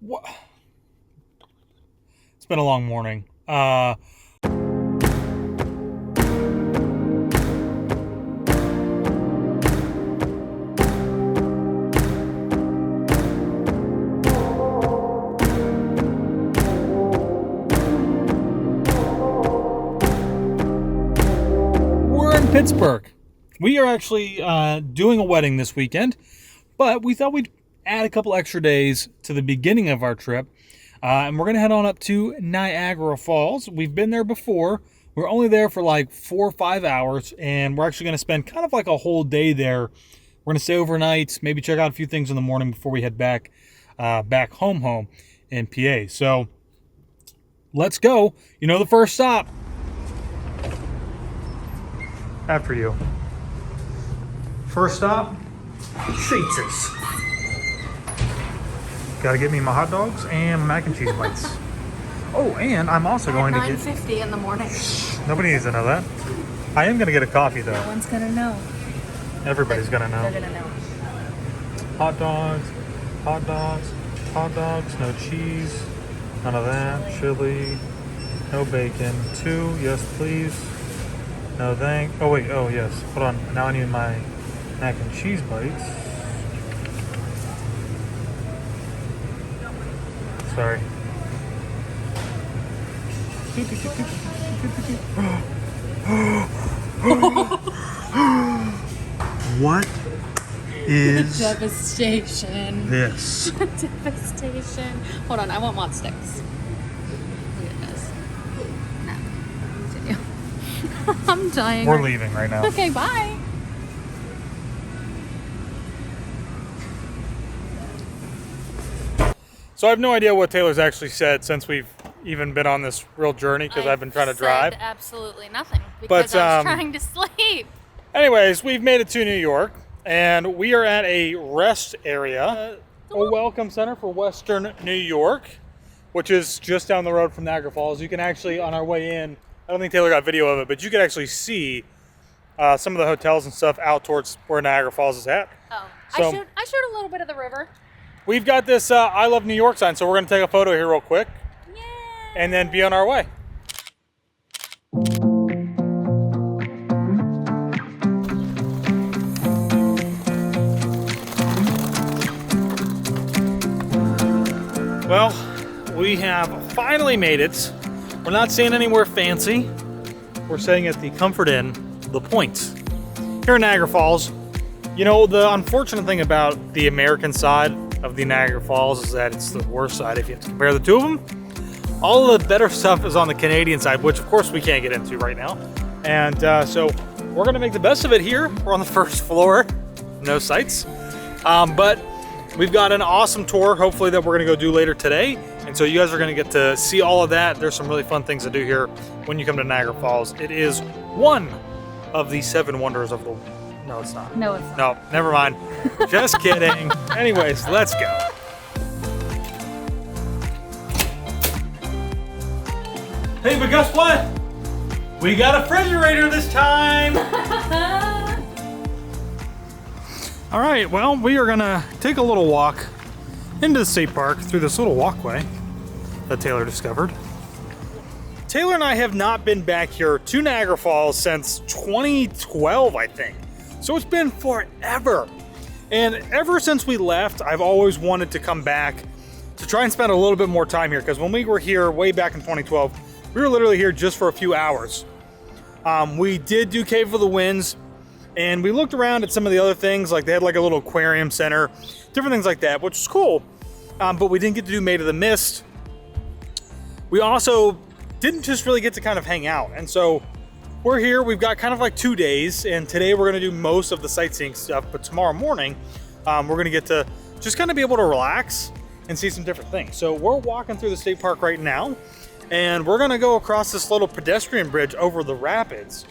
What? It's been a long morning. We're in Pittsburgh. We are actually doing a wedding this weekend, but we thought we'd add a couple extra days to the beginning of our trip. And we're going to head on up to Niagara Falls. We've been there before. We're only there for like 4 or 5 hours, and we're actually going to spend kind of like a whole day there. We're going to stay overnight, maybe check out a few things in the morning before we head back home in PA. So let's go. You know the first stop. After you. First stop, Sheetses. Gotta get me my hot dogs and mac and cheese bites. Oh, and I'm also going to get... 9:50 in the morning. Nobody needs to know that. I am gonna get a coffee though. No one's gonna know. Everybody's gonna know. They're gonna know. Hot dogs, hot dogs, hot dogs, no cheese, none of that, chili, no bacon. 2, yes please. No thank, oh wait, oh yes, hold on. Now I need my mac and cheese bites. Sorry. What is Devastation. this? Devastation. Hold on, I want mod sticks. Look at this. No. Continue. I'm dying. We're leaving right now. Okay, bye. So I have no idea what Taylor's actually said since we've even been on this real journey because I've been trying to drive. Absolutely nothing because I was trying to sleep. Anyways, we've made it to New York and we are at a rest area, a welcome center for Western New York, which is just down the road from Niagara Falls. You can actually, on our way in, I don't think Taylor got video of it, but you can actually see some of the hotels and stuff out towards where Niagara Falls is at. Oh, So- I showed a little bit of the river. We've got this I Love New York sign, so we're going to take a photo here real quick Yay! and then be on our way. Well, we have finally made it. We're not staying anywhere fancy. We're staying at the Comfort Inn, The Point, here in Niagara Falls. You know, the unfortunate thing about the American side of the Niagara Falls is that it's the worst side if you have to compare the two of them. All of the better stuff is on the Canadian side, which of course we can't get into right now. And so we're gonna make the best of it here. We're on the first floor, no sights. But we've got an awesome tour, hopefully, that we're gonna go do later today. And so you guys are gonna get to see all of that. There's some really fun things to do here when you come to Niagara Falls. It is one of the 7 wonders of the world. No, it's not. No, it's not. No, never mind. Just kidding. Anyways, let's go. Hey, but guess what? We got a refrigerator this time. All right, well, we are gonna take a little walk into the state park through this little walkway that Taylor discovered. Taylor and I have not been back here to Niagara Falls since 2012, I think. So it's been forever. And ever since we left, I've always wanted to come back to try and spend a little bit more time here, because when we were here way back in 2012, we were literally here just for a few hours. We did do Cave of the Winds, and we looked around at some of the other things, like they had like a little aquarium center, different things like that, which was cool. But we didn't get to do Maid of the Mist. We also didn't just really get to kind of hang out. And so we're here, we've got kind of like 2 days, and today we're gonna do most of the sightseeing stuff, but tomorrow morning, we're gonna get to just kind of be able to relax and see some different things. So we're walking through the state park right now, and we're gonna go across this little pedestrian bridge over the rapids,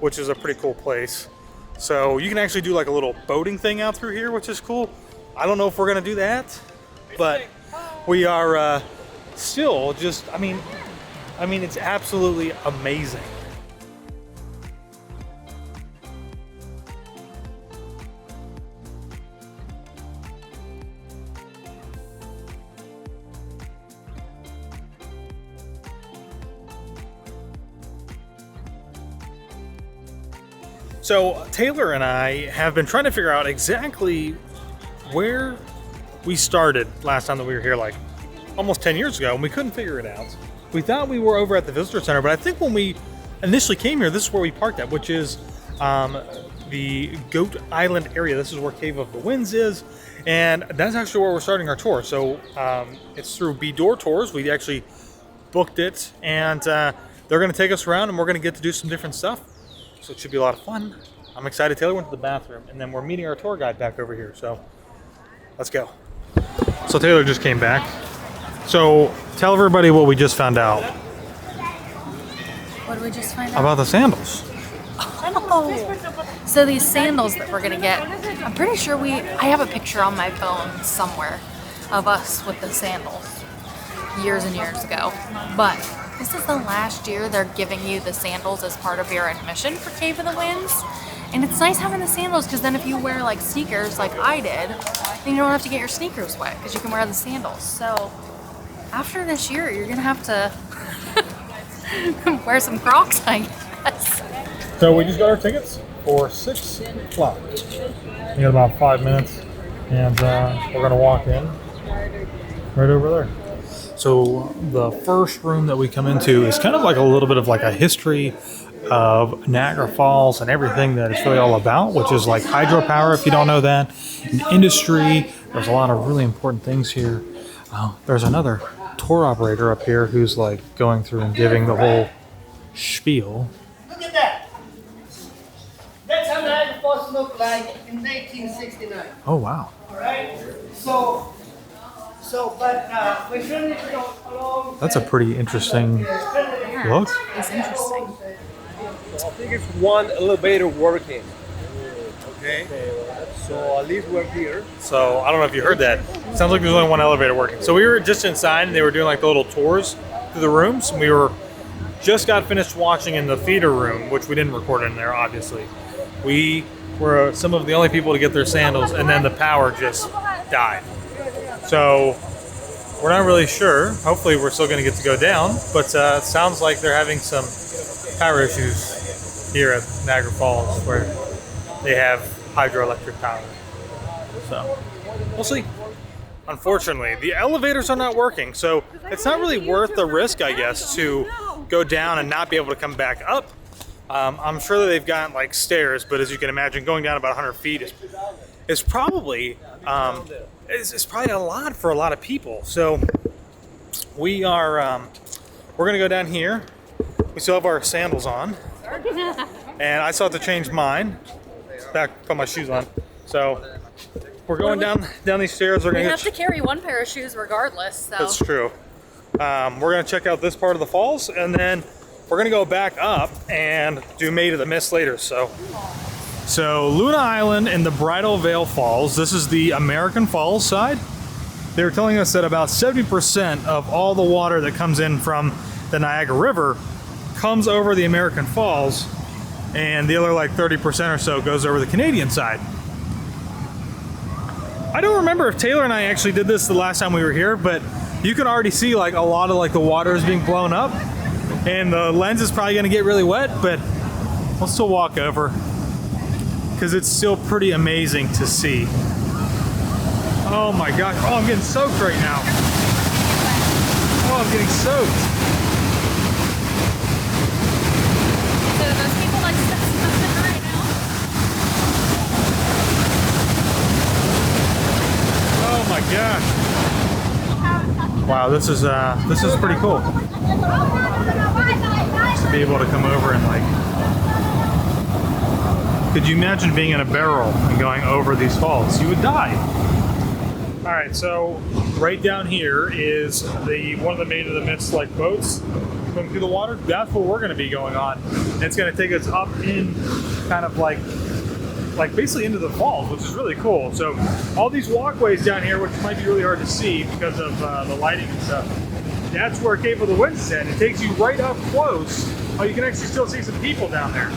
which is a pretty cool place. So you can actually do like a little boating thing out through here, which is cool. I don't know if we're gonna do that, but we are still just, I mean, it's absolutely amazing. So Taylor and I have been trying to figure out exactly where we started last time that we were here, like almost 10 years ago, and we couldn't figure it out. We thought we were over at the visitor center, but I think when we initially came here, this is where we parked at, which is the Goat Island area. This is where Cave of the Winds is, and that's actually where we're starting our tour. So it's through Bedore Tours. We actually booked it, and they're going to take us around, and we're going to get to do some different stuff. So it should be a lot of fun. I'm excited. Taylor went to the bathroom, and then we're meeting our tour guide back over here. So let's go. So Taylor just came back. So tell everybody what we just found out. What did we just find out? About the sandals. Oh. So these sandals that we're gonna get, I'm pretty sure I have a picture on my phone somewhere of us with the sandals years and years ago. But this is the last year they're giving you the sandals as part of your admission for Cave of the Winds. And it's nice having the sandals because then if you wear like sneakers like I did, then you don't have to get your sneakers wet because you can wear the sandals. So after this year, you're gonna have to wear some Crocs, I guess. So we just got our tickets for 6 o'clock. We got about 5 minutes, and we're gonna walk in right over there. So the first room that we come into is kind of like a little bit of like a history of Niagara Falls and everything that it's really all about, which is like hydropower, if you don't know that, in industry. There's a lot of really important things here. There's another tour operator up here who's like going through and giving the whole spiel. Look at that. That's how Niagara Falls looked like in 1969. Oh wow. All right. But we shouldn't go along. That's a pretty interesting look. It's interesting. I think it's one elevator working. Okay. So at least we're here. So I don't know if you heard that. Sounds like there's only one elevator working. So we were just inside and they were doing like the little tours through the rooms. And we just got finished watching in the theater room, which we didn't record in there, obviously. We were some of the only people to get their sandals, and then the power just died. So we're not really sure. Hopefully we're still going to get to go down, but it sounds like they're having some power issues here at Niagara Falls where they have hydroelectric power. So we'll see. Unfortunately, the elevators are not working, so it's not really worth the risk, I guess, to go down and not be able to come back up. I'm sure that they've got like stairs, but as you can imagine, going down about 100 feet is probably it's probably a lot for a lot of people. So we're gonna go down here. We still have our sandals on, and I still have to change mine. Put my shoes on. So we're going down these stairs. We have to carry one pair of shoes regardless. So. That's true. We're gonna check out this part of the falls, and then we're gonna go back up and do Maid of the Mist later. So Luna Island and the Bridal Veil Falls. This is the American Falls side. They were telling us that about 70% of all the water that comes in from the Niagara River comes over the American Falls, and the other like 30% or so goes over the Canadian side. I don't remember if Taylor and I actually did this the last time we were here, but you can already see like a lot of like the water is being blown up, and the lens is probably gonna get really wet, but we'll still walk over because it's still pretty amazing to see. Oh my gosh, oh, I'm getting soaked right now. Oh, I'm getting soaked. So those people like stuff right now. Oh my gosh. Wow, this is pretty cool. Just to be able to come over and like, could you imagine being in a barrel and going over these falls? You would die. All right, so right down here is one of the Maid of the Mist like boats going through the water. That's where we're going to be going on. And it's going to take us up in kind of like basically into the falls, which is really cool. So all these walkways down here, which might be really hard to see because of the lighting and stuff, that's where Cave of the Winds is at. It takes you right up close. Oh, you can actually still see some people down there.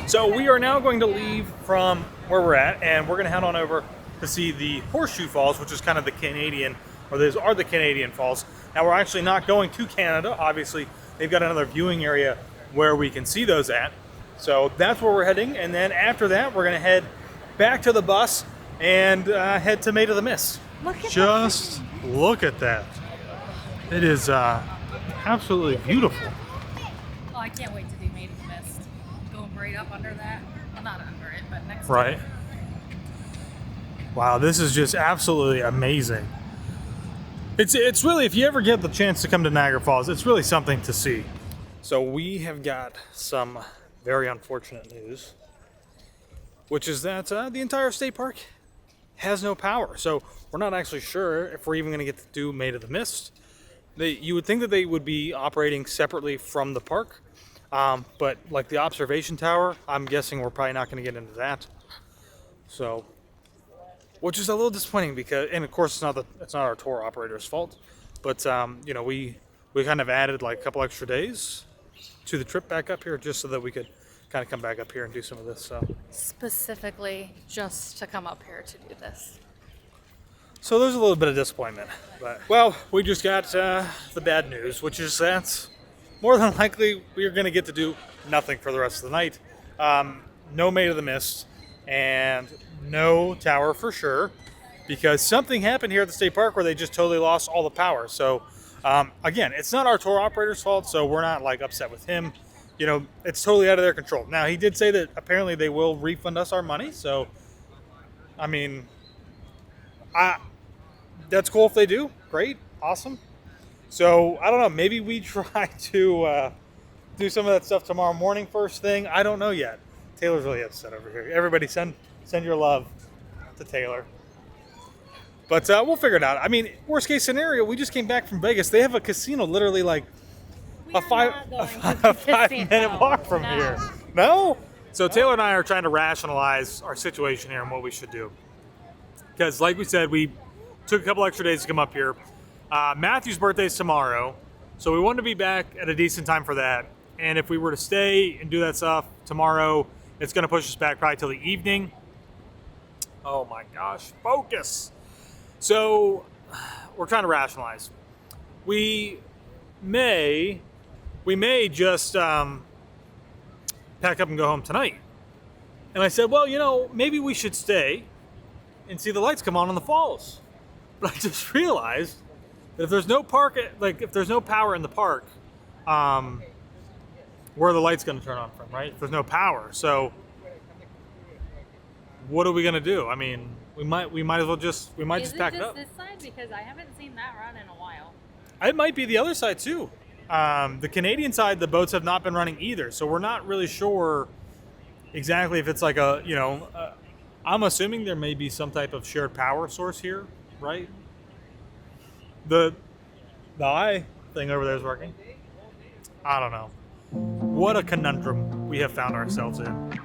So we are now going to leave from where we're at, and we're going to head on over to see the Horseshoe Falls, which is kind of the Canadian, or those are the Canadian falls. Now we're actually not going to Canada. Obviously, they've got another viewing area where we can see those at. So that's where we're heading, and then after that, we're gonna head back to the bus and head to Maid of the Mist. Just look at that. It is absolutely beautiful. Oh, I can't wait to do Maid of the Mist. Going right up under that. Well, not under it, but next Right. to it. Wow, this is just absolutely amazing. It's really, if you ever get the chance to come to Niagara Falls, it's really something to see. So we have got some very unfortunate news, which is that the entire state park has no power. So we're not actually sure if we're even going to get to do Maid of the Mist. You would think that they would be operating separately from the park, but like the observation tower, I'm guessing we're probably not going to get into that. So, which is a little disappointing because, and of course, it's not our tour operator's fault, but you know, we kind of added like a couple extra days to the trip back up here just so that we could kind of come back up here and do some of this. So Specifically just to come up here to do this. So there's a little bit of disappointment, but well, we just got the bad news, which is that more than likely we are going to get to do nothing for the rest of the night. No Maid of the Mist and no tower for sure, because something happened here at the state park where they just totally lost all the power. So again, it's not our tour operator's fault, so we're not like upset with him. You know, it's totally out of their control. Now, he did say that apparently they will refund us our money, so I mean, that's cool if they do. Great, awesome. So I don't know. Maybe we try to do some of that stuff tomorrow morning, first thing. I don't know yet. Taylor's really upset over here. Everybody, send your love to Taylor. But we'll figure it out. I mean, worst case scenario, we just came back from Vegas. They have a casino literally like a 5-minute walk from here. No? So Taylor and I are trying to rationalize our situation here and what we should do. Because like we said, we took a couple extra days to come up here. Matthew's birthday is tomorrow, so we wanted to be back at a decent time for that. And if we were to stay and do that stuff tomorrow, it's going to push us back probably till the evening. Oh my gosh, focus. So we're trying to rationalize. We may just pack up and go home tonight. And I said, well, you know, maybe we should stay and see the lights come on in the falls. But I just realized that if there's no park, like if there's no power in the park, where are the lights going to turn on from, right? If there's no power. So what are we going to do? I mean, we might as well just pack it up. Is it just this side? Because I haven't seen that run in a while. It might be the other side too. The Canadian side, the boats have not been running either. So we're not really sure exactly if it's like I'm assuming there may be some type of shared power source here, right? The eye thing over there is working. I don't know. What a conundrum we have found ourselves in.